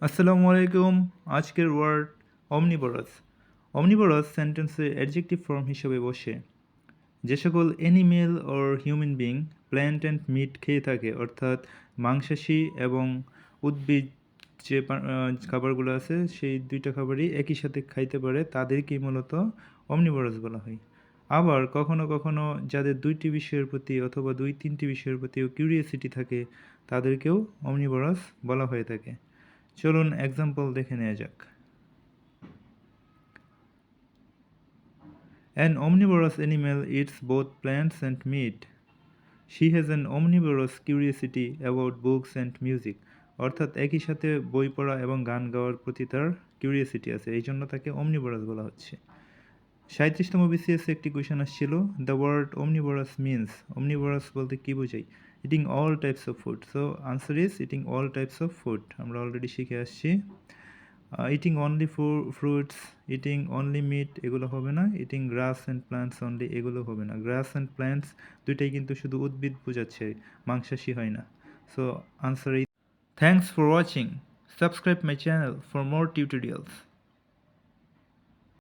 আসসালামু আলাইকুম। আজকের ওয়ার্ড অমনিভোরাস। অমনিভোরাস সেন্টেন্সে অ্যাডজেক্টিভ ফর্ম হিসেবে বসে। যে সকল animal or human being plant and meat খেয়ে থাকে, অর্থাৎ মাংসাশী এবং উদ্ভিদ যে খাবারগুলো আছে সেই দুইটা খাবারই একই সাথে খাইতে পারে, তাদেরকেই মূলত অমনিভোরাস বলা হয়। আবার কখনো কখনো যাদের দুইটি বিষয়ের প্রতি অথবা দুই তিনটি বিষয়ের প্রতিও কিউরিয়াসিটি থাকে, তাদেরকেও অমনিভোরাস বলা হয়ে থাকে। চলুন এক্সাম্পল দেখে নেওয়া যাক। An omnivorous animal eats both plants and meat. She has an omnivorous curiosity about books and music. অর্থাৎ একই সাথে বই পড়া এবং গান গাওয়ার প্রতি তার কিউরিয়াসিটি আছে, এই জন্য তাকে অমনিভোরাস বলা হচ্ছে। 37তম বিসিএসে একটি কোয়েশন আসছিল, the word omnivorous means, omnivorous বলতে কী বোঝায়? Eating all types of food. So answer is eating all types of food. আমরা অলরেডি শিখে আসছি। Eating only fruits, eating only meat এগুলো হবে না। Eating grass and plants only এগুলো হবে না। গ্রাস অ্যান্ড প্ল্যান্টস দুইটাই কিন্তু শুধু উদ্ভিদ বোঝাচ্ছে, মাংসাশী হয় না। So answer is thanks for watching. Subscribe my channel for more tutorials.